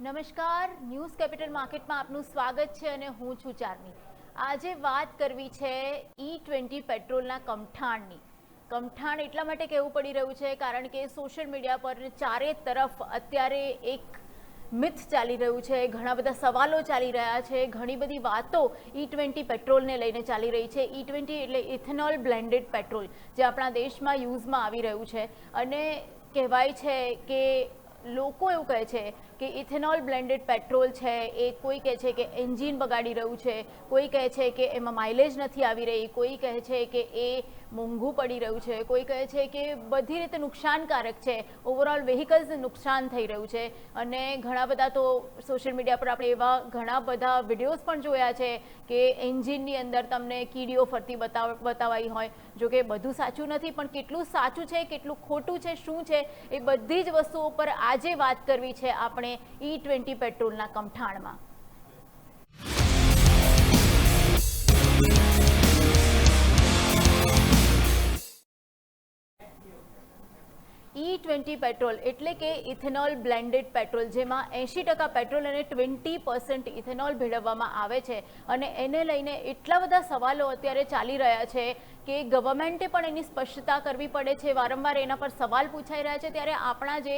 નમસ્કાર, news capital માર્કેટમાં આપનું સ્વાગત છે અને હું છું ચાર્મી. આજે વાત કરવી છે E20 પેટ્રોલના કમઠાણની. કમઠાણ એટલા માટે કહેવું પડી રહ્યું છે કારણ કે સોશિયલ મીડિયા પર ચારે તરફ અત્યારે એક મિથ ચાલી રહ્યું છે, ઘણા બધા સવાલો ચાલી રહ્યા છે, ઘણી બધી વાતો E20 પેટ્રોલને લઈને ચાલી રહી છે. E20 એટલે ઇથેનોલ બ્લેન્ડેડ પેટ્રોલ, જે આપણા દેશમાં યુઝમાં આવી રહ્યું છે અને કહેવાય છે કે લોકો એવું કહે છે કે ઇથેનોલ બ્લેન્ડેડ પેટ્રોલ છે એ કોઈ કહે છે કે એન્જિન બગાડી રહ્યું છે, કોઈ કહે છે કે એમાં માઇલેજ નથી આવી રહી, કોઈ કહે છે કે એ મોંઘું પડી રહ્યું છે, કોઈ કહે છે કે બધી રીતે નુકસાનકારક છે, ઓવરઓલ વ્હીકલ્સને નુકસાન થઈ રહ્યું છે. અને ઘણા બધા તો સોશિયલ મીડિયા પર આપણે એવા ઘણા બધા વિડીયોઝ પણ જોયા છે કે એન્જિનની અંદર તમને કીડીઓ ફરતી બતાવાઈ હોય. જો કે બધું સાચું નથી, પણ કેટલું સાચું છે, કેટલું ખોટું છે, શું છે, એ બધી જ વસ્તુઓ પર આજે વાત કરવી છે આપણે E20 પેટ્રોલના કમઠાણમાં. E20 પેટ્રોલ એટલે કે ઇથેનોલ બ્લેન્ડેડ પેટ્રોલ, જેમાં 80% પેટ્રોલ અને 20% ઇથેનોલ ભેળવવામાં આવે છે. અને એને લઈને એટલા બધા સવાલો અત્યારે ચાલી રહ્યા છે કે ગવર્મેન્ટે પણ એની સ્પષ્ટતા કરવી પડે છે. વારંવાર એના પર સવાલ પૂછાઈ રહ્યા છે. ત્યારે આપણા જે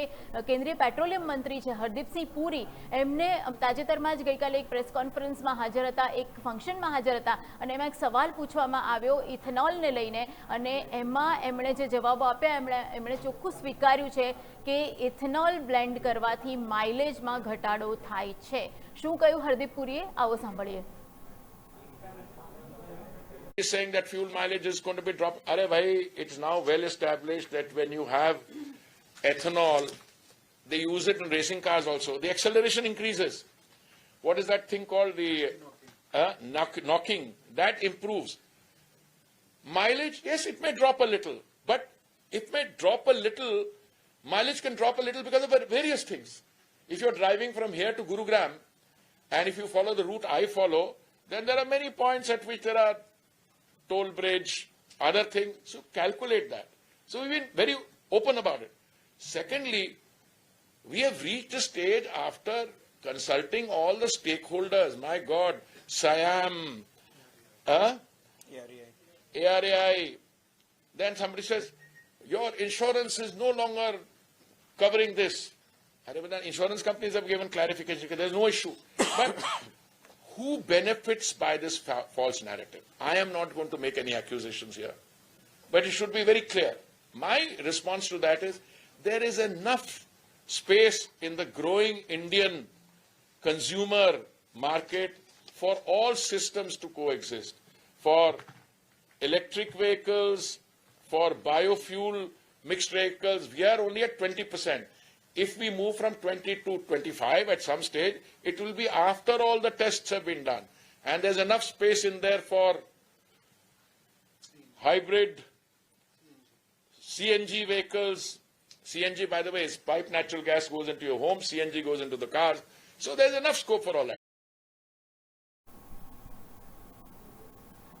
કેન્દ્રીય પેટ્રોલિયમ મંત્રી છે હરદીપસિંહ પુરી, એમને તાજેતરમાં જ ગઈકાલે એક પ્રેસ કોન્ફરન્સમાં હાજર હતા, એક ફંક્શનમાં હાજર હતા અને એમાં એક સવાલ પૂછવામાં આવ્યો ઇથેનોલને લઈને અને એમાં એમણે જે જવાબો આપ્યા એમણે ચોખ્ખું સ્વીકાર્યું છે કે ઇથેનોલ બ્લેન્ડ કરવાથી માઇલેજમાં ઘટાડો થાય છે. શું કહ્યું હરદીપ પુરીએ, આવો સાંભળીએ. Is saying that fuel mileage is going to be dropped. Arey bhai, it's now well established that when you have ethanol, they use it in racing cars also. The acceleration increases. What is that thing called? The knocking. That improves. Mileage, yes, it may drop a little, but it may drop a little. Mileage can drop a little because of various things. If you're driving from here to Gurugram, and if you follow the route I follow, then there are many points at which there are toll bridge, other things. So calculate that. So we've been very open about it. Secondly, we have reached a stage after consulting all the stakeholders. My God, SIAM, ARAI. Then somebody says, your insurance is no longer covering this. Insurance companies have given clarification. There's no issue. But who benefits by this false narrative? I am not going to make any accusations here. But it should be very clear. My response to that is, there is enough space in the growing Indian consumer market for all systems to coexist. For electric vehicles, for biofuel mixed vehicles, we are only at 20%. If we move from 20 to 25 at some stage, it will be after all the tests have been done. And there's enough space in there for hybrid, CNG vehicles. CNG, by the way, is piped natural gas, goes into your home. CNG goes into the cars. So there's enough scope for all that.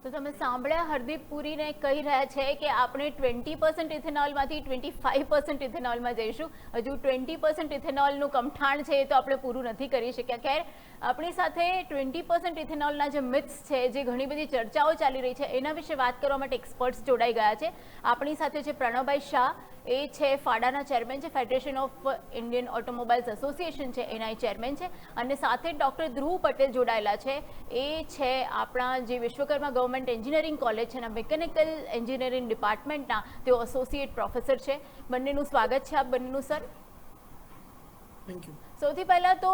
તો તમે સાંભળ્યા, હરદીપ પુરીને કહી રહ્યા છે કે આપણે 20% ઇથેનોલમાંથી 25% ઇથેનોલમાં જઈશું. હજુ 20% ઇથેનોલનું કમઠાણ છે એ તો આપણે પૂરું નથી કરી શક્યા. ખેર, આપણી સાથે 20% ઇથેનોલના જે મિથ્સ છે, જે ઘણી બધી ચર્ચાઓ ચાલી રહી છે, એના વિશે વાત કરવા માટે એક્સપર્ટ્સ જોડાઈ ગયા છે. આપણી સાથે છે પ્રણવભાઈ શાહ, એ છે ફાડાના ચેરમેન છે, federation of Indian automobiles association છે એના ચેરમેન છે. અને સાથે ડૉક્ટર ધ્રુવ પટેલ જોડાયેલા છે, એ છે આપણા જે વિશ્વકર્મા ગવર્મેન્ટ એન્જિનિયરિંગ કોલેજ છે એના મિકેનિકલ એન્જિનિયરિંગ ડિપાર્ટમેન્ટના તેઓ એસોસિએટ પ્રોફેસર છે. બંનેનું સ્વાગત છે આપ બંનેનું સર. Thank you. સૌથી પહેલાં તો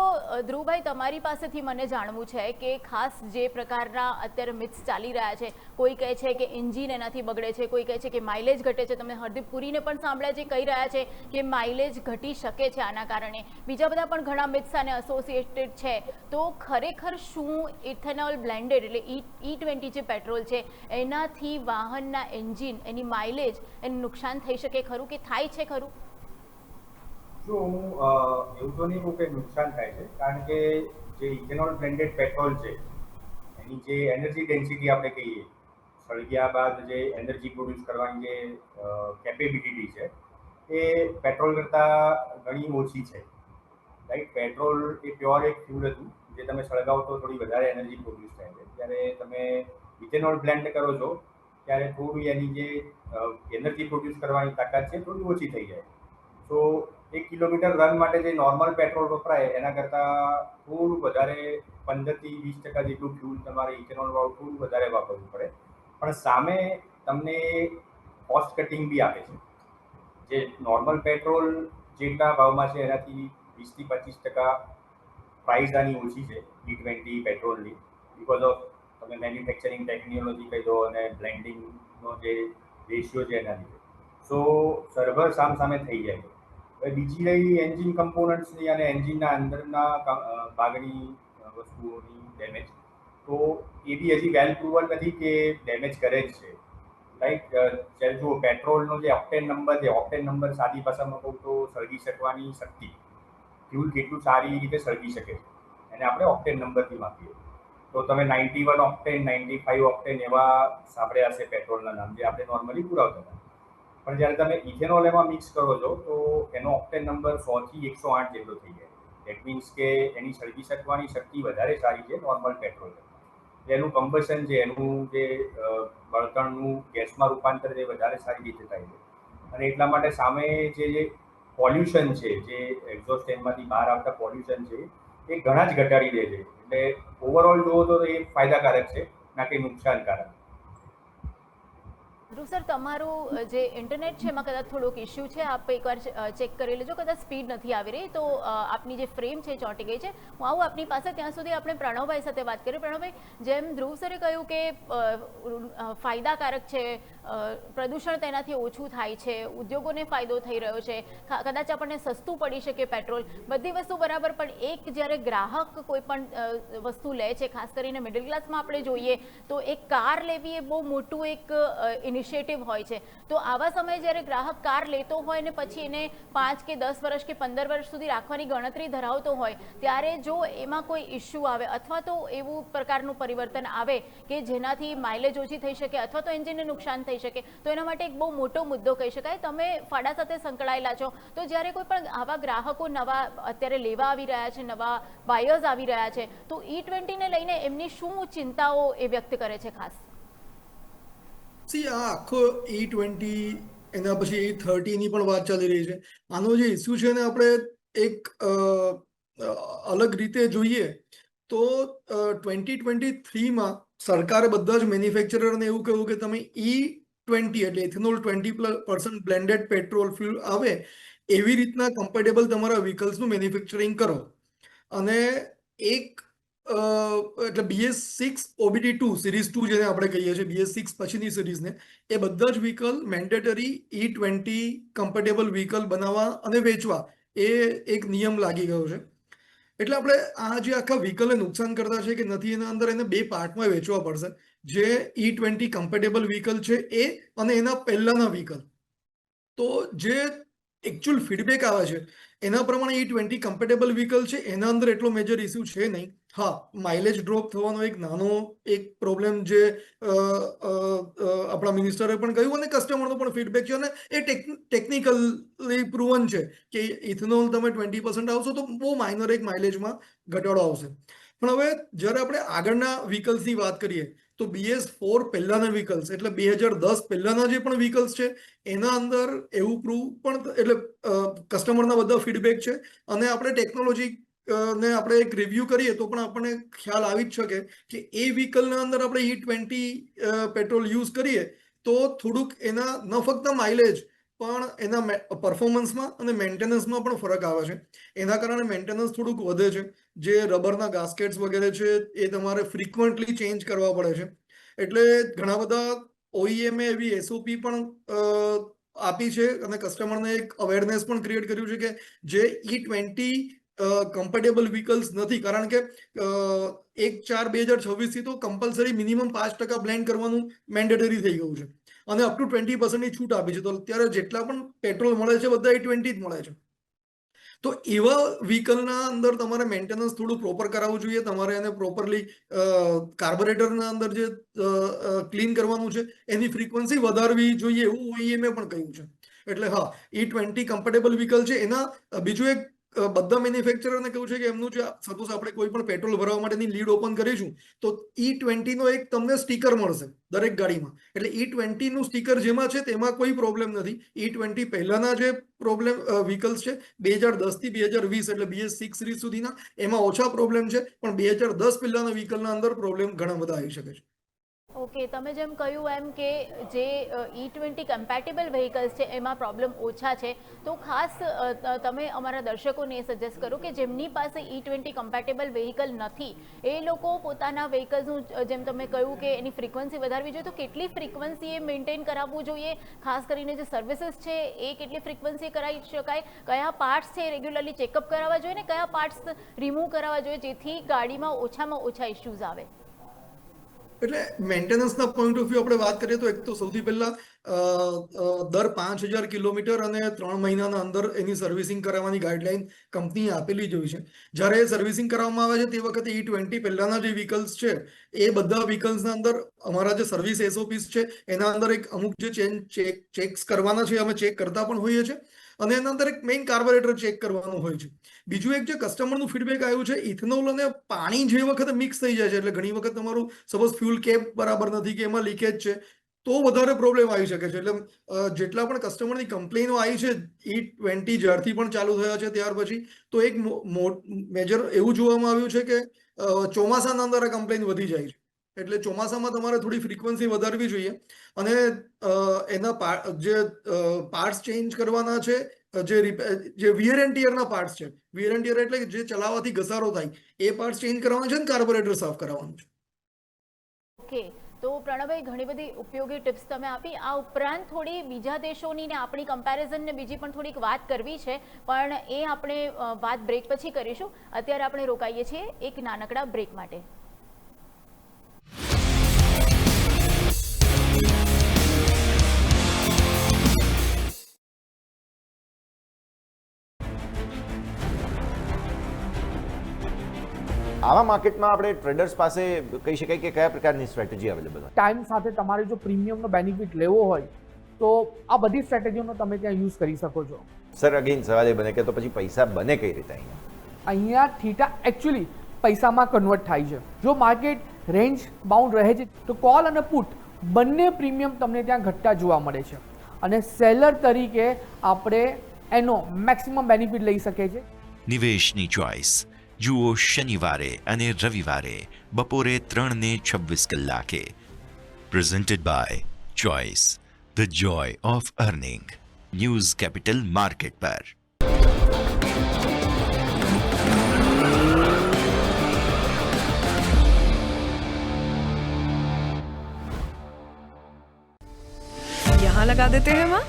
ધ્રુવભાઈ, તમારી પાસેથી મને જાણવું છે કે ખાસ જે પ્રકારના અત્યારે મિથ્સ ચાલી રહ્યા છે, કોઈ કહે છે કે એન્જિન એનાથી બગડે છે, કોઈ કહે છે કે માઇલેજ ઘટે છે. તમે હરદીપ પુરીને પણ સાંભળ્યા, જે કહી રહ્યા છે કે માઇલેજ ઘટી શકે છે આના કારણે. બીજા બધા પણ ઘણા મિથ્સ આને એસોસિએટેડ છે. તો ખરેખર શું ઇથેનોલ બ્લેન્ડેડ એટલે E20 જે પેટ્રોલ છે એનાથી વાહનના એન્જિન, એની માઇલેજ, એને નુકસાન થઈ શકે ખરું કે થાય છે ખરું? જો હું એવું તો નહીં કહું કે નુકસાન થાય છે, કારણ કે જે ઇથેનોલ બ્લેન્ડેડ પેટ્રોલ છે એની જે એનર્જી ડેન્સિટી આપણે કહીએ, સળગ્યા બાદ જે એનર્જી પ્રોડ્યુસ કરવાની જે કેપેબિલિટી છે એ પેટ્રોલ કરતાં ઘણી ઓછી છે. રાઈટ. પેટ્રોલ એ પ્યોર એક ફ્યુલ હતું જે તમે સળગાવો તો થોડી વધારે એનર્જી પ્રોડ્યુસ થાય છે. જ્યારે તમે ઇથેનોલ બ્લેન્ડ કરો છો ત્યારે થોડી એની જે એનર્જી પ્રોડ્યુસ કરવાની તાકાત છે થોડી ઓછી થઈ જાય. તો 1 કિલોમીટર રન માટે જે નોર્મલ પેટ્રોલ વપરાય એના કરતાં થોડું વધારે 15 થી 20% જેટલું ફ્યુલ તમારે ઇથેનોલવાળું થોડું વધારે વાપરવું પડે. પણ સામે તમને કોસ્ટ કટિંગ બી આપે છે. જે નોર્મલ પેટ્રોલ જેટલા ભાવમાં છે એનાથી 20 થી 25% પ્રાઇસ આની ઓછી છે E20 પેટ્રોલની, બિકોઝ ઓફ તમે મેન્યુફેક્ચરિંગ ટેકનોલોજી કહી દો અને બ્લેન્ડિંગનો જે રેશિયો છે એના લીધે. સો સર્વર સામે થઈ જાય છે. હવે બીજી રહી એન્જિન કમ્પોનન્ટ્સની અને એન્જિનના અંદરના ભાગની વસ્તુઓની ડેમેજ, તો એ બી હજી વેલ પ્રૂવન નથી કે ડેમેજ કરે જ છે. રાઈટ. જ્યારે જુઓ પેટ્રોલનો જે ઓક્ટેન નંબર છે, ઓક્ટેન નંબર સાદી ભાષામાં કહું તો સળગી શકવાની શક્તિ, ફ્યુલ કેટલું સારી રીતે સળગી શકે છે એને આપણે ઓક્ટેન નંબરથી માપીએ. તો તમે 91 ઓક્ટેન, 95 ઓક્ટેન એવા સાંભળ્યા હશે પેટ્રોલના નામ, જે આપણે નોર્મલી પુરાવતા હતા. પણ જ્યારે તમે ઇથેનોલ એમાં મિક્સ કરો છો તો એનો ઓક્ટેન નંબર 100 થી 108 જેટલો થઈ જાય. દેટ મીન્સ કે એની સળગી શકવાની શક્તિ વધારે સારી છે નોર્મલ પેટ્રોલ કરતાં. એનું કમ્બશન છે, એનું જે બળતણનું ગેસમાં રૂપાંતર છે વધારે સારી રીતે થાય છે. અને એટલા માટે સામે જે પોલ્યુશન છે, જે એક્ઝોસ્ટ ફેનમાંથી બહાર આવતા પોલ્યુશન છે એ ઘણા જ ઘટાડી દે છે. એટલે ઓવરઓલ જુઓ તો એ ફાયદાકારક છે, ના કે નુકસાનકારક. ધ્રુવ સર, તમારું જે ઇન્ટરનેટ છે એમાં કદાચ થોડોક ઇશ્યુ છે, આપ એકવાર ચેક કરી લેજો. કદાચ સ્પીડ નથી આવી રહી તો આપની જે ફ્રેમ છે ચોંટી ગઈ છે. હું આવું આપની પાસે, ત્યાં સુધી આપણે પ્રણવભાઈ સાથે વાત કરીએ. પ્રણવભાઈ, જેમ ધ્રુવ સરે કહ્યું કે ફાયદાકારક છે, પ્રદૂષણ તેનાથી ઓછું થાય છે, ઉદ્યોગોને ફાયદો થઈ રહ્યો છે, કદાચ આપણને સસ્તું પડી શકે પેટ્રોલ, બધી વસ્તુ બરાબર. પણ એક જ્યારે ગ્રાહક કોઈ પણ વસ્તુ લે છે, ખાસ કરીને મિડલ ક્લાસમાં આપણે જોઈએ તો એક કાર લેવી એ બહુ મોટું એક ઇનિશિયેટિવ હોય છે. તો આવા સમયે જ્યારે ગ્રાહક કાર લેતો હોય ને પછી એને 5 કે 10 વર્ષ કે 15 વર્ષ સુધી રાખવાની ગણતરી ધરાવતો હોય, ત્યારે જો એમાં કોઈ ઇશ્યુ આવે અથવા તો એવું પ્રકારનું પરિવર્તન આવે કે જેનાથી માઇલેજ ઓછી થઈ શકે અથવા તો એન્જિનને નુકસાન થઈ શકે, તો એના માટે એક બહુ મોટો મુદ્દો કહી શકાય. તમે ફાડા સાથે સંકળાયેલા છો, તો જ્યારે કોઈ પણ આવા ગ્રાહકો નવા અત્યારે લેવા આવી રહ્યા છે, નવા બાયર્સ આવી રહ્યા છે, તો E20 ને લઈને એમની શું ચિંતાઓ એ વ્યક્ત કરે છે ખાસ? આ આખો E20 એના પછી E30 ની પણ વાત ચાલી રહી છે. આનો જે ઇસ્યુ છે ને આપણે એક અલગ રીતે જોઈએ તો 2023માં સરકારે બધા જ મેન્યુફેક્ચરરને એવું કહ્યું કે તમે E20 એટલે ઇથેનોલ 20% બ્લેન્ડેડ પેટ્રોલ ફ્યુલ આવે એવી રીતના કમ્પેટેબલ તમારા વ્હીકલ્સનું મેન્યુફેક્ચરિંગ કરો. અને એક એટલે BS6 OBD2 સિરીઝ 2 જેને આપણે કહીએ છીએ, BS6 પછીની સિરીઝને, એ બધા જ vehicle mandatory E20 compatible vehicle બનાવવા અને વેચવા એ એક નિયમ લાગી ગયો છે. એટલે આપણે આ જે આખા વ્હીકલને નુકસાન કરતા છે કે નથી, એના અંદર એને બે પાર્ટમાં વેચવા પડશે. જે E20 કમ્પેટેબલ વ્હીકલ છે એ અને એના પહેલાના વ્હીકલ. તો જે એકચ્યુઅલ ફીડબેક આવે છે એના પ્રમાણે E20 કમ્પેટેબલ વ્હીકલ છે એના અંદર એટલો મેજર ઇસ્યુ છે નહીં. હા, માઇલેજ ડ્રોપ થવાનો એક નાનો એક પ્રોબ્લેમ જે આપણા મિનિસ્ટરે પણ કહ્યું અને કસ્ટમરનો પણ ફીડબેક છે, અને એ ટેકનિકલી પ્રૂવન છે કે ઇથેનોલ તમે 20% આવશો તો બહુ માઇનર એક માઇલેજમાં ઘટાડો આવશે. પણ હવે જ્યારે આપણે આગળના વ્હીકલ્સની વાત કરીએ તો BS4 પહેલાના વ્હીકલ્સ એટલે 2010 પહેલાના જે પણ વ્હીકલ્સ છે એના અંદર એવું પ્રૂવ પણ, એટલે કસ્ટમરના બધા ફીડબેક છે. અને આપણે ટેકનોલોજી ને આપણે એક રિવ્યુ કરીએ તો પણ આપણને ખ્યાલ આવી જ શકે કે એ વ્હીકલના અંદર આપણે E20 પેટ્રોલ યુઝ કરીએ તો થોડુંક એના ન ફક્ત માઇલેજ પણ એના પરફોર્મન્સમાં અને મેન્ટેનન્સમાં પણ ફરક આવે છે. એના કારણે મેન્ટેનન્સ થોડુંક વધે છે. જે રબરના ગાસ્કેટ્સ વગેરે છે એ તમારે ફ્રિકવન્ટલી ચેન્જ કરવા પડે છે. એટલે ઘણા બધા OEM એવી SOP પણ આપી છે અને કસ્ટમરને એક અવેરનેસ પણ ક્રિએટ કર્યું છે કે જે E20 કમ્પેટેબલ વ્હીકલ્સ નથી, કારણ કે 1/4/2026 થી તો કમ્પલસરી મિનિમમ 5% બ્લેન્ડ કરવાનું મેન્ડેટરી થઈ ગયું છે અને અપ ટુ 20% છૂટ આપી છે. તો અત્યારે જેટલા પણ પેટ્રોલ મળે છે બધા E20 જ મળે છે. તો એવા વ્હીકલના અંદર તમારે મેન્ટેનન્સ થોડું પ્રોપર કરાવવું જોઈએ. તમારે એને પ્રોપરલી કાર્બોરેટરના અંદર જે ક્લીન કરવાનું છે એની ફ્રીક્વન્સી વધારવી જોઈએ, એવું OEM પણ કહ્યું છે. એટલે હા, E20 કમ્ફર્ટેબલ વ્હીકલ છે. એના બીજું એક બધા મેન્યુફેક્ચરરને કેવું છે કે એમનું જે સપોઝ આપણે કોઈ પણ પેટ્રોલ ભરવા માટેની લીડ ઓપન કરીશું તો E20 નો એક તમને સ્ટીકર મળશે દરેક ગાડીમાં. એટલે E20 નું સ્ટીકર જેમાં છે તેમાં કોઈ પ્રોબ્લેમ નથી. E20 પહેલાના જે પ્રોબ્લેમ વ્હીકલ્સ છે 2010 થી 2020 એટલે BS6 સિરીઝ સુધીના એમાં ઓછા પ્રોબ્લેમ છે, પણ 2010 પહેલાના વ્હીકલના અંદર પ્રોબ્લેમ ઘણા બધા આવી શકે છે. ઓકે, તમે જેમ કહ્યું એમ કે જે E20 કમ્પેટેબલ વ્હીકલ્સ છે એમાં પ્રોબ્લેમ ઓછા છે, તો ખાસ તમે અમારા દર્શકોને એ સજેસ્ટ કરો કે જેમની પાસે E20 કમ્પેટેબલ વ્હીકલ નથી એ લોકો પોતાના વ્હીકલ્સનું જેમ તમે કહ્યું કે એની ફ્રીક્વન્સી વધારવી જોઈએ, તો કેટલી ફ્રીક્વન્સી એ મેન્ટેન કરાવવું જોઈએ, ખાસ કરીને જે સર્વિસીસ છે એ કેટલી ફ્રીક્વન્સી કરાવી શકાય, કયા પાર્ટ્સ છે રેગ્યુલરલી ચેકઅપ કરાવવા જોઈએ ને કયા પાર્ટ્સ રિમૂવ કરાવવા જોઈએ જેથી ગાડીમાં ઓછામાં ઓછા ઇશ્યુઝ આવે? એટલે મેન્ટેનન્સના પોઈન્ટ ઓફ વ્યૂ આપણે વાત કરીએ તો એક તો સૌથી પહેલા દર 5000 કિલોમીટર અને 3 મહિનાના અંદર એની સર્વિસિંગ કરાવવાની ગાઈડલાઈન કંપનીએ આપેલી જ હોય છે. જ્યારે સર્વિસિંગ કરવામાં આવે છે તે વખતે E20 પહેલાના જે વ્હીકલ્સ છે એ બધા વ્હીકલ્સના અંદર અમારા જે સર્વિસ SOPs છે એના અંદર એક અમુક જે ચેક્સ કરવાના છે અમે ચેક કરતા પણ હોઈએ છીએ, અને એના અંદર એક મેઇન કાર્બોરેટર ચેક કરવાનું હોય છે. બીજું એક જે કસ્ટમરનું ફીડબેક આવ્યું છે, ઇથેનોલ અને પાણી જે વખતે મિક્સ થઈ જાય છે એટલે ઘણી વખત તમારું સપોઝ ફ્યુલ કેપ બરાબર નથી કે એમાં લીકેજ છે તો વધારે પ્રોબ્લેમ આવી શકે છે. એટલે જેટલા પણ કસ્ટમરની કમ્પ્લેનો આવી છે E20 જ્યારથી પણ ચાલુ થયા છે ત્યાર પછી, તો એક મેજર એવું જોવામાં આવ્યું છે કે ચોમાસાના અંદર આ કમ્પ્લેન વધી જાય છે. એટલે ચોમાસામાં તમારે થોડી ફ્રીક્વન્સી વધારવી જોઈએ, અને એના જે પાર્ટ્સ ચેન્જ કરવાના છે, જે વિયર એન્ડ ટિયરના પાર્ટ્સ છે, વિયર એન્ડ ટિયર એટલે જે ચલાવવાથી ઘસારો થાય એ પાર્ટ્સ ચેન્જ કરવાના છે અને કાર્બોરેટર સાફ કરાવવાનું છે. ઓકે, તો પ્રણવભાઈ ઘણી બધી ઉપયોગી ટિપ્સ તમે આપી. આ ઉપરાંત થોડી બીજા દેશોની ને આપણી કમ્પેરિઝન ને બીજી પણ થોડીક વાત કરવી છે, પણ એ આપણે વાત બ્રેક પછી કરીશું. અત્યારે આપણે રોકાઈએ છીએ એક નાનકડા બ્રેક માટે. આવા માર્કેટમાં આપણે ટ્રેડર્સ પાસે કહી શકાય કે કયા પ્રકારની સ્ટ્રેટેજી અવેલેબલ હોય? ટાઈમ સાથે તમારે જો પ્રીમિયમનો બેનિફિટ લેવો હોય તો આ બધી સ્ટ્રેટેજીઓનો તમે ત્યાં યુઝ કરી શકો છો. સર અગેન સવાલ એ બને કે તો પછી પૈસા બને કઈ રીતે અહીંયા થીટા એકચ્યુઅલી પૈસામાં કન્વર્ટ થાય છે. જો માર્કેટ રેન્જ બાઉન્ડ રહે છે તો કોલ અને પુટ બંને પ્રીમિયમ તમને ત્યાં ઘટતા જોવા મળે છે, અને સેલર તરીકે આપણે એનો મેક્સિમમ બેનિફિટ લઈ શકીએ છીએ. નિવેશની ચોઇસ જુઓ શનિવારે અને રવિવારે બપોરે 3:26 presented by choice, the joy of earning, news capital market પર. यहाँ लगा देते हैं माँ.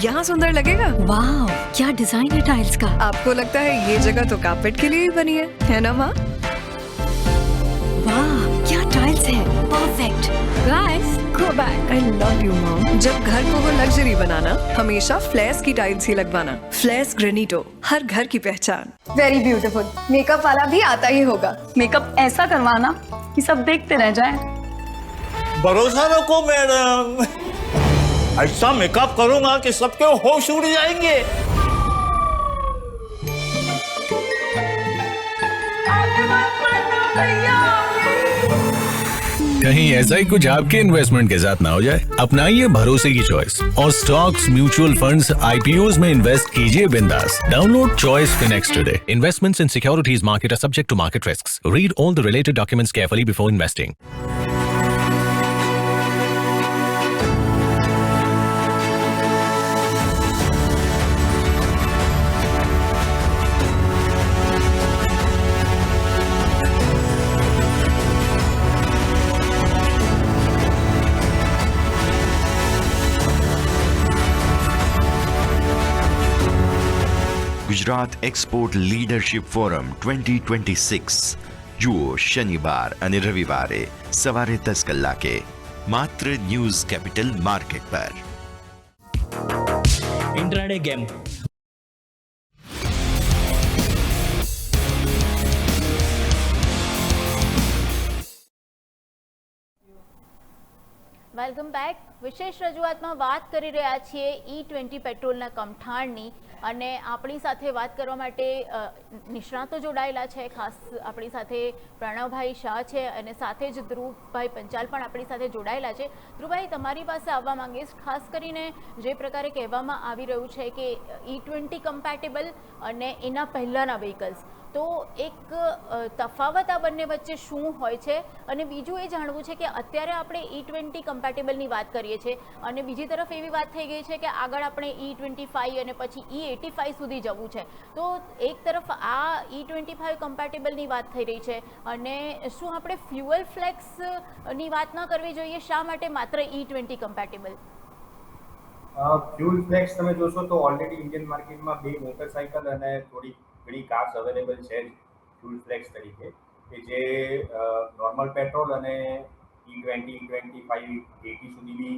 यहाँ सुंदर लगेगा. वाह, क्या डिजाइन है टाइल्स का. आपको लगता है ये जगह तो कारपेट के लिए ही बनी है ना माँ? वाह, क्या टाइल्स है, perfect. Guys, go back. I love you mom. जब घर को हो लग्जरी बनाना हमेशा फ्लेयर्स की टाइल्स ही लगवाना. फ्लेयर्स ग्रेनिटो, हर घर की पहचान. Very beautiful. मेकअप वाला भी आता ही होगा. मेकअप ऐसा करवाना कि सब देखते रह जाएं. भरोसा रखो मैडम, ऐसा मेकअप करूंगा कि सबके होश उड़ जाएंगे. कहीं ऐसा ही कुछ आपके इन्वेस्टमेंट के साथ ना हो जाए. अपनाइए भरोसे की चॉइस और स्टॉक्स, म्यूचुअल फंड्स, IPOs में इन्वेस्ट कीजिए बिंदास. Download choice Phoenix today. Investments in securities market are subject to market risks. Read all the related documents carefully before investing. Gujarat export leadership forum 2026 જુઓ શનિવાર અને રવિવારે સવારે 10 માત્ર ન્યૂઝ કેપિટલ માર્કેટ પર. Intraday game. Welcome back. વિશેષ રજૂઆતમાં વાત કરી રહ્યા છીએ E20 પેટ્રોલના કમઠાણની, અને આપણી સાથે વાત કરવા માટે નિષ્ણાતો જોડાયેલા છે. ખાસ આપણી સાથે પ્રણવભાઈ શાહ છે અને સાથે જ ધ્રુવભાઈ પંચાલ પણ આપણી સાથે જોડાયેલા છે. ધ્રુવભાઈ, તમારી પાસે આવવા માંગીશ. ખાસ કરીને જે પ્રકારે કહેવામાં આવી રહ્યું છે કે E20 કમ્પેટેબલ અને એના પહેલાંના વ્હીકલ્સ, તો એક તફાવત આ બંને વચ્ચે શું હોય છે? અને બીજું એ જાણવું છે કે અત્યારે આપણે E20 કમ્પેટેબલની વાત કરીએ છીએ અને બીજી તરફ એવી વાત થઈ ગઈ છે કે આગળ આપણે E25 અને પછી E85 સુધી જવું છે. તો એક તરફ આ E25 કમ્પેટેબલની વાત થઈ રહી છે અને શું આપણે ફ્યુઅલ ફ્લેક્સની વાત ન કરવી જોઈએ? શા માટે માત્ર E20 કમ્પેટેબલ? ફ્યુલ ફ્લેક્સ તમે જોશો તો ઓલરેડી ઇન્ડિયન માર્કેટમાં 2 મોટરસાઇકલ અને થોડી ઘણી કાર્સ અવેલેબલ છે ફ્યુલ ફ્લેક્સ તરીકે, કે જે નોર્મલ પેટ્રોલ અને E20, E25, 80 સુધી બી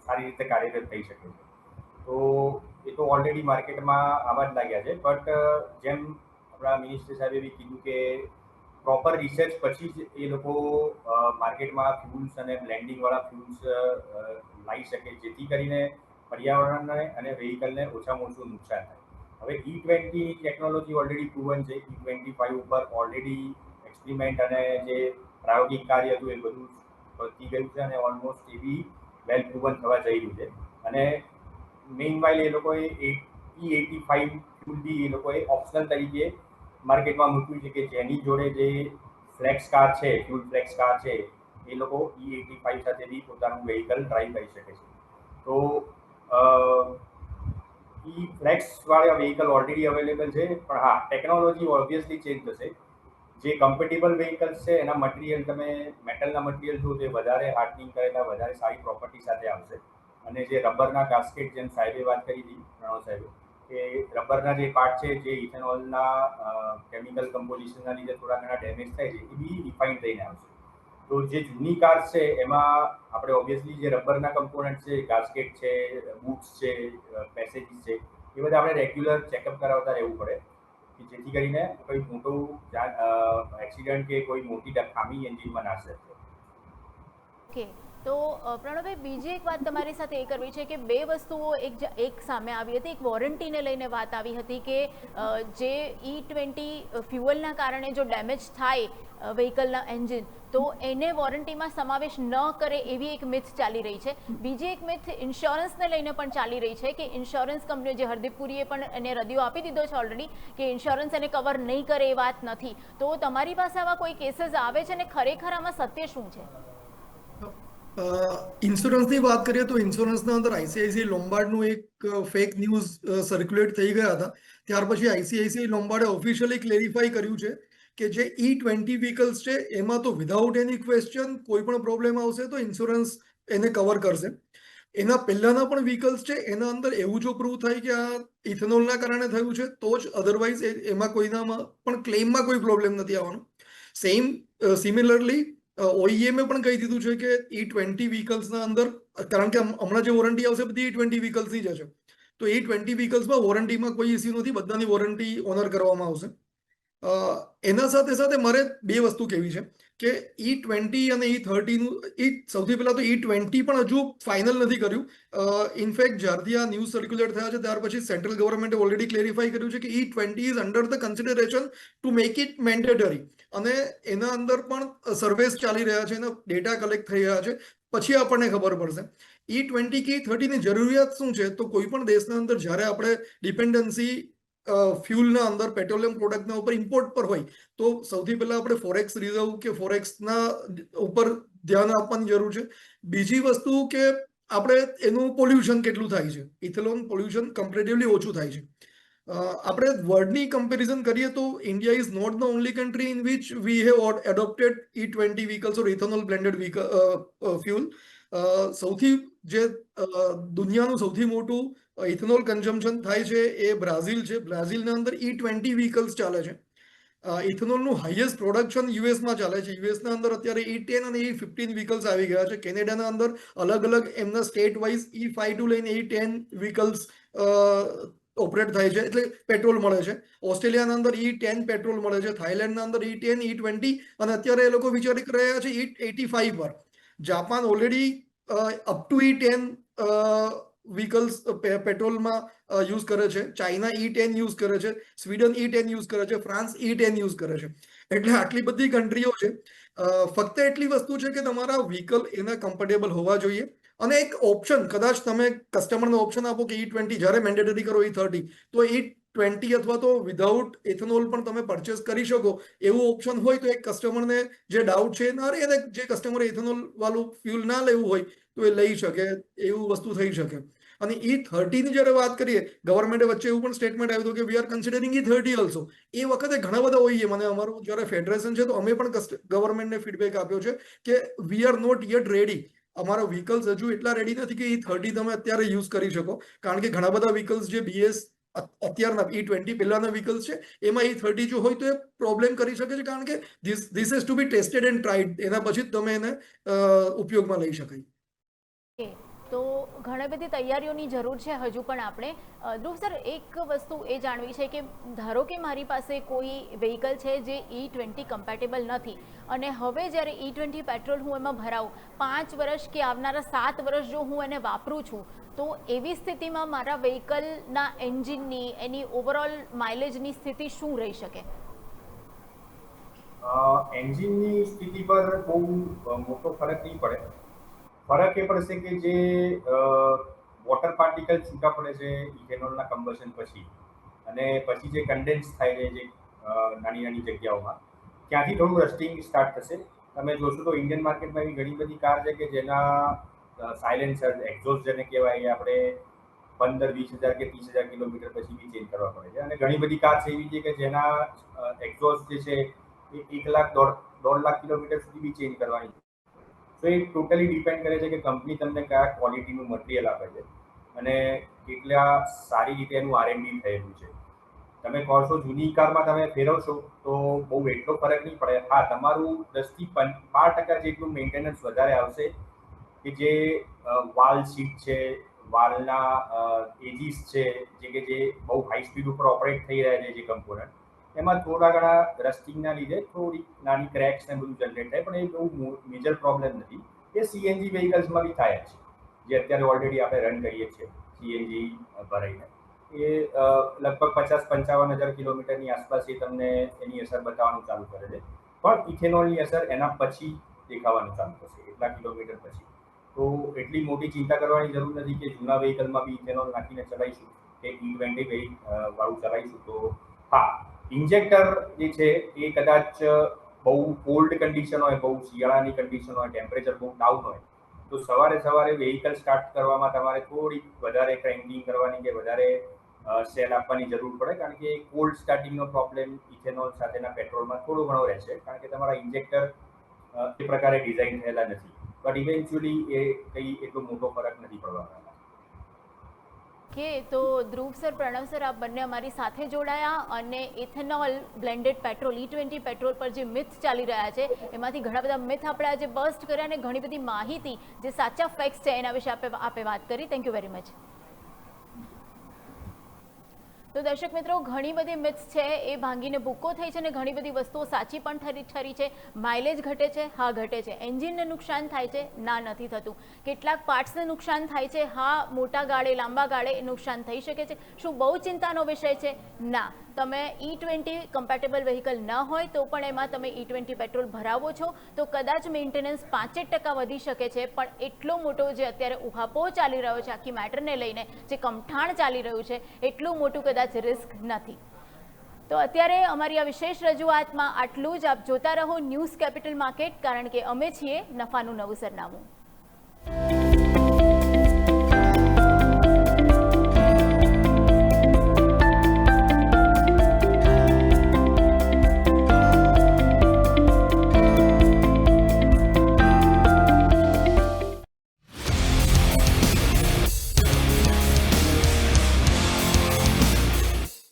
સારી રીતે કાર્યરત થઈ શકે છે. તો એ તો ઓલરેડી માર્કેટમાં આવવા જ લાગ્યા છે. બટ જેમ આપણા મિનિસ્ટર સાહેબે બી કીધું કે પ્રોપર રિસર્ચ પછી જ એ લોકો માર્કેટમાં ફ્યુલ્સ અને બ્લેન્ડિંગવાળા ફ્યુલ્સ લાવી શકે, જેથી કરીને પર્યાવરણને અને વ્હીકલને ઓછામાં ઓછું નુકસાન થાય. હવે E20 ટેકનોલોજી ઓલરેડી પ્રૂવન છે. E25 ઉપર ઓલરેડી એક્સપેરિમેન્ટ અને જે પ્રાયોગિક કાર્ય હતું એ બધું પતી ગયું છે અને ઓલમોસ્ટ એ બી વેલ પ્રૂવન થવા જઈ રહ્યું છે. અને મેઇનવાઇલ એ લોકોએ E85 ફ્યુલ બી એ લોકોએ ઓપ્શનલ તરીકે માર્કેટમાં મૂક્યું છે, કે જેની જોડે જે ફ્લેક્સ કાર છે, ફ્યુલ ફ્લેક્સ કાર છે, એ લોકો E85 સાથે બી પોતાનું વ્હીકલ ડ્રાઈવ કરી શકે છે. તો ફ્લેક્સ વાળા વ્હીકલ ઓલરેડી અવેલેબલ છે, પણ હા, ટેકનોલોજી ઓબ્વિયસલી ચેન્જ થશે. જે કમ્પેટેબલ વ્હીકલ્સ છે એના મટીરિયલ, તમે મેટલના મટીરિયલ જો તે વધારે હાર્ડનિંગ કરેલા વધારે સારી પ્રોપર્ટી સાથે આવશે. અને જે રબરના ગાસ્કેટ, જેમ સાહેબે વાત કરી હતી, પ્રણવ સાહેબે, કે રબરના જે પાર્ટ છે જે ઇથેનોલના કેમિકલ કમ્પોઝિશનના લીધે થોડા ઘણા ડેમેજ થાય છે, એ બી રિફાઇન થઈને આવશે. તો જે જૂની કાર્સ છે એમાં આપણે ઓબ્વિયસલી જે રબરના કમ્પોનન્ટ છે, ગાસ્કેટ છે, બૂટ્સ છે, પેસેજીસ છે, એ બધા આપણે રેગ્યુલર ચેકઅપ કરાવતા રહેવું પડે, કે જેથી કરીને કોઈ મોટું એક્સિડન્ટ કે કોઈ મોટી ખામી એન્જિનમાં ના શકે. ઓકે, તો પ્રણવભાઈ, બીજી એક વાત તમારી સાથે એ કરવી છે કે બે વસ્તુઓ એક સામે આવી હતી. એક વોરંટીને લઈને વાત આવી હતી કે જે E20 ફ્યુઅલના કારણે જો ડેમેજ થાય વ્હીકલના એન્જિન, તો એને વોરંટીમાં સમાવેશ ન કરે એવી એક મિથ ચાલી રહી છે. બીજી એક મિથ ઇન્સ્યોરન્સને લઈને પણ ચાલી રહી છે કે ઇન્સ્યોરન્સ કંપનીઓ, જે હરદીપપુરીએ પણ એને રદિયો આપી દીધો છે ઓલરેડી, કે ઇન્સ્યોરન્સ એને કવર નહીં કરે એ વાત નથી. તો તમારી પાસે આવા કોઈ કેસીસ આવે છે અને ખરેખર આમાં સત્ય શું છે? ઇન્સ્યોરન્સની વાત કરીએ તો ઇન્સ્યોરન્સના અંદર આઈસીઆઈસીઆઈ લોમ્બાર્ડનું એક ફેક ન્યૂઝ સર્ક્યુલેટ થઈ ગયા હતા. ત્યાર પછી આઈસીઆઈસીઆઈ લોમ્બાર્ડે ઓફિશિયલી ક્લેરિફાઈ કર્યું છે કે જે E20 વ્હીકલ્સ છે એમાં તો વિધાઉટ એની ક્વેશ્ચન કોઈ પણ પ્રોબ્લેમ આવશે તો ઇન્સ્યોરન્સ એને કવર કરશે. એના પહેલાના પણ વ્હીકલ્સ છે એના અંદર એવું જો પ્રૂવ થાય કે આ ઇથેનોલના કારણે થયું છે તો જ, અધરવાઇઝ એમાં કોઈનામાં પણ ક્લેમમાં કોઈ પ્રોબ્લેમ નથી આવવાનો. સિમિલરલી OEM પણ કહી દીધું છે કે E20 વ્હીકલ્સના અંદર, કારણ કે હમણાં જે વોરંટી આવશે બધી E20 વ્હીકલ્સની જ હશે, તો E20 વ્હીકલ્સમાં વોરંટીમાં કોઈ ઇસ્યુ નથી, બધાની વોરંટી ઓનર કરવામાં આવશે. એના સાથે સાથે મારે બે વસ્તુ કહેવી છે કે E20 અને E30નું સૌથી પહેલા તો E20 પણ હજુ ફાઇનલ નથી કર્યું. ઇનફેક્ટ જ્યારથી આ ન્યૂઝ સર્ક્યુલેટ થયા છે ત્યાર પછી સેન્ટ્રલ ગવર્મેન્ટે ઓલરેડી ક્લેરિફાઈ કર્યું છે કે E20 is under the consideration to make it mandatory, અને એના અંદર પણ સર્વેસ ચાલી રહ્યા છે, એના ડેટા કલેક્ટ થઈ રહ્યા છે, પછી આપણને ખબર પડશે. E20 કે E30ની જરૂરિયાત શું છે? તો કોઈ પણ દેશના અંદર જ્યારે આપણે ડિપેન્ડન્સી ફ્યુલના અંદર, પેટ્રોલિયમ પ્રોડક્ટના ઉપર, ઇમ્પોર્ટ પર હોય, તો સૌથી પહેલા આપણે ફોરેક્સ રિઝર્વ કે ફોરેક્સના ઉપર ધ્યાન આપવાની જરૂર છે. બીજી વસ્તુ કે આપણે એનું પોલ્યુશન કેટલું થાય છે. ઇથેનોલ પોલ્યુશન કમ્પેરેટિવલી ઓછું થાય છે. આપણે વર્લ્ડની કમ્પેરિઝન કરીએ તો India is not the only country in which we have adopted E20 vehicles or ethanol blended fuel. સૌથી જે દુનિયાનું સૌથી મોટું ઇથેનોલ કન્ઝમ્પશન થાય છે એ બ્રાઝિલ છે. બ્રાઝિલના અંદર E20 વ્હીકલ્સ ચાલે છે. ઇથેનોલનું હાઈએસ્ટ પ્રોડક્શન યુએસમાં ચાલે છે. યુએસના અંદર અત્યારે E10 અને E15 વ્હીકલ્સ આવી ગયા છે. કેનેડાના અંદર અલગ અલગ એમના સ્ટેટ વાઇઝ E5 ટુ લઈને E10 વ્હીકલ્સ ઓપરેટ થાય છે, એટલે પેટ્રોલ મળે છે. ઓસ્ટ્રેલિયાના અંદર E10 પેટ્રોલ મળે છે. થાઈલેન્ડના અંદર E10, E20, અને અત્યારે એ લોકો વિચારી રહ્યા છે E85 પર. Japan already up to E10 vehicles પેટ્રોલમાં યુઝ કરે છે, ચાઇના E10 યુઝ કરે છે, સ્વીડન E10 યુઝ કરે છે, ફ્રાન્સ E10 યુઝ કરે છે. એટલે આટલી બધી કન્ટ્રીઓ છે. ફક્ત એટલી વસ્તુ છે કે તમારા વ્હીકલ એને કમ્ફર્ટેબલ હોવા જોઈએ. અને એક ઓપ્શન કદાચ તમે કસ્ટમરને ઓપ્શન આપો કે E20 જ્યારે મેન્ડેટરી કરો E30, તો E20 અથવા તો વિધાઉટ એથેનોલ પણ તમે પરચેસ કરી શકો એવું ઓપ્શન હોય તો એક કસ્ટમરને જે ડાઉટ છે એને જે કસ્ટમર એથેનોલ વાળું ફ્યુલ ના લેવું હોય તો એ લઈ શકે, એવું વસ્તુ થઈ શકે. અને E30 ની જ્યારે વાત કરીએ, ગવર્મેન્ટે વચ્ચે એવું પણ સ્ટેટમેન્ટ આવ્યું હતું કે we are considering E30 also. એ વખતે ઘણા બધા હોઈએ, મને અમારું જ્યારે ફેડરેશન છે તો અમે પણ ગવર્મેન્ટને ફીડબેક આપ્યો છે કે we are not yet ready. અમારા વ્હીકલ્સ હજુ એટલા રેડી નથી કે E30 તમે અત્યારે યુઝ કરી શકો, કારણ કે ઘણા બધા વ્હીકલ્સ જે BS અત્યારના E20 પહેલાના વ્હીકલ્સ છે એમાં E30 જો હોય તો એ પ્રોબ્લેમ કરી શકે છે, કારણ કે this has to be tested and tried. એના પછી જ તમે એને ઉપયોગમાં લઈ શકાય. તો ઘણી બધી તૈયારીઓની જરૂર છે હજુ પણ આપણે. ધ્રુવ સર, એક વસ્તુ એ જાણવી છે કે ધારો કે મારી પાસે કોઈ વ્હીકલ છે જે E20 કમ્પેટેબલ નથી અને હવે જ્યારે E20 પેટ્રોલ હું એમાં ભરાવું, 5 વર્ષ કે આવનારા 7 વર્ષ જો હું એને વાપરું છું, તો એવી સ્થિતિમાં મારા વ્હીકલના એન્જિનની, એની ઓવરઓલ માઇલેજની સ્થિતિ શું રહી શકે? એન્જિનની સ્થિતિ પર બહુ મોટો ફરક નહીં પડે. ફરક એ પડશે કે જે વોટર પાર્ટિકલ છૂટા પડે છે ઇથેનોલના કમ્બશન પછી, અને પછી જે કન્ડેન્સ થાય છે જે નાની નાની જગ્યાઓમાં, ત્યાંથી થોડું રસ્ટિંગ સ્ટાર્ટ થશે. તમે જોશો તો ઇન્ડિયન માર્કેટમાં એવી ઘણી બધી કાર છે કે જેના સાયલેન્સર, એક્ઝોસ્ટ જેને કહેવાય, એ આપણે 15-20 હજાર કે 30,000 કિલોમીટર પછી બી ચેન્જ કરવા પડે છે. અને ઘણી બધી કાર એવી છે કે જેના એક્ઝોસ્ટ જે છે એ 1 લાખ 1.5 લાખ કિલોમીટર સુધી બી ચેન્જ કરવાની છે. તો એ ટોટલી ડિપેન્ડ કરે છે કે કંપની તમને કયા ક્વોલિટીનું મટીરિયલ આપે છે અને કેટલા સારી રીતે એનું R&D થયેલું છે. તમે કહો છો જૂની કારમાં તમે ફેરવશો તો બહુ એટલો ફરક નહીં પડે. હા, તમારું 10થી 12% જેટલું મેન્ટેનન્સ વધારે આવશે કે જે વાલ સીટ છે, વાલના એજીસ છે, જે બહુ હાઈ સ્પીડ ઉપર ઓપરેટ થઈ રહ્યા છે જે કમ્પોનન્ટ, એમાં થોડા ઘણા રસ્ટિંગના લીધે થોડી નાની ક્રેક્સ ને બધું જનરેટ થાય, પણ એ બહુ મેજર પ્રોબ્લેમ નથી. એ CNG વ્હીકલ્સમાં બી થાય છે, જે અત્યારે ઓલરેડી આપણે રન કરીએ છીએ CNG ભરાઈને. એ લગભગ 50-55 હજાર કિલોમીટરની આસપાસ એ તમને એની અસર બતાવવાનું ચાલુ કરે છે. પણ ઇથેનોલની અસર એના પછી દેખાવાનું ચાલુ થશે, એટલા કિલોમીટર પછી. તો એટલી મોટી ચિંતા કરવાની જરૂર નથી કે જૂના વ્હીકલમાં બી ઇથેનોલ નાખીને ચલાવીશું કે E20 વાળું ચલાવીશું તો હા, ઇન્જેક્ટર જે છે એ કદાચ બહુ કોલ્ડ કન્ડિશન હોય, બહુ શિયાળાની કન્ડિશન હોય, ટેમ્પરેચર બહુ ડાઉન હોય, તો સવારે વ્હીકલ સ્ટાર્ટ કરવામાં તમારે થોડી વધારે ક્રેન્કિંગ કરવાની કે વધારે સેલ આપવાની જરૂર પડે, કારણ કે કોલ્ડ સ્ટાર્ટિંગનો પ્રોબ્લેમ ઇથેનોલ સાથેના પેટ્રોલમાં થોડો ઘણો રહેશે, કારણ કે તમારા ઇન્જેક્ટર એ પ્રકારે ડિઝાઇન થયેલા નથી. બટ ઇવેન્ચ્યુઅલી એ કંઈ એટલો મોટો ફરક નથી પડવાનો. કે તો ધ્રુવ સર, પ્રણવ સર, આપ બંને અમારી સાથે જોડાયા અને ethanol blended petrol E20 petrol પર જે મિથ ચાલી રહ્યા છે એમાંથી ઘણા બધા મિથ આપણે આજે બસ્ટ કર્યા અને ઘણી બધી માહિતી જે સાચા ફેક્ટ્સ છે એના વિશે આપે વાત કરી. Thank you very much. તો દર્શક મિત્રો, ઘણી બધી મિથ્સ છે એ ભાંગીને ભૂક્કો થઈ છે અને ઘણી બધી વસ્તુઓ સાચી પણ ઠરી છે. માઇલેજ ઘટે છે, હા ઘટે છે. એન્જિનને નુકસાન થાય છે, ના નથી થતું. કેટલાક પાર્ટ્સને નુકસાન થાય છે, હા મોટા ગાળે, લાંબા ગાળે નુકસાન થઈ શકે છે. શું બહુ ચિંતાનો વિષય છે? ના. તમે E20 કમ્પેટેબલ વ્હીકલ ન હોય તો પણ એમાં તમે E20 પેટ્રોલ ભરાવો છો તો કદાચ મેન્ટેનન્સ 5% વધી શકે છે, પણ એટલો મોટો જે અત્યારે ઉહાપો ચાલી રહ્યો છે આખી મેટરને લઈને, જે કમઠાણ ચાલી રહ્યું છે, એટલું મોટું કદાચ રિસ્ક નથી. તો અત્યારે અમારી આ વિશેષ રજૂઆતમાં આટલું જ. આપ જોતા રહો ન્યૂઝ કેપિટલ માર્કેટ, કારણ કે અમે છીએ નફાનું નવું સરનામું.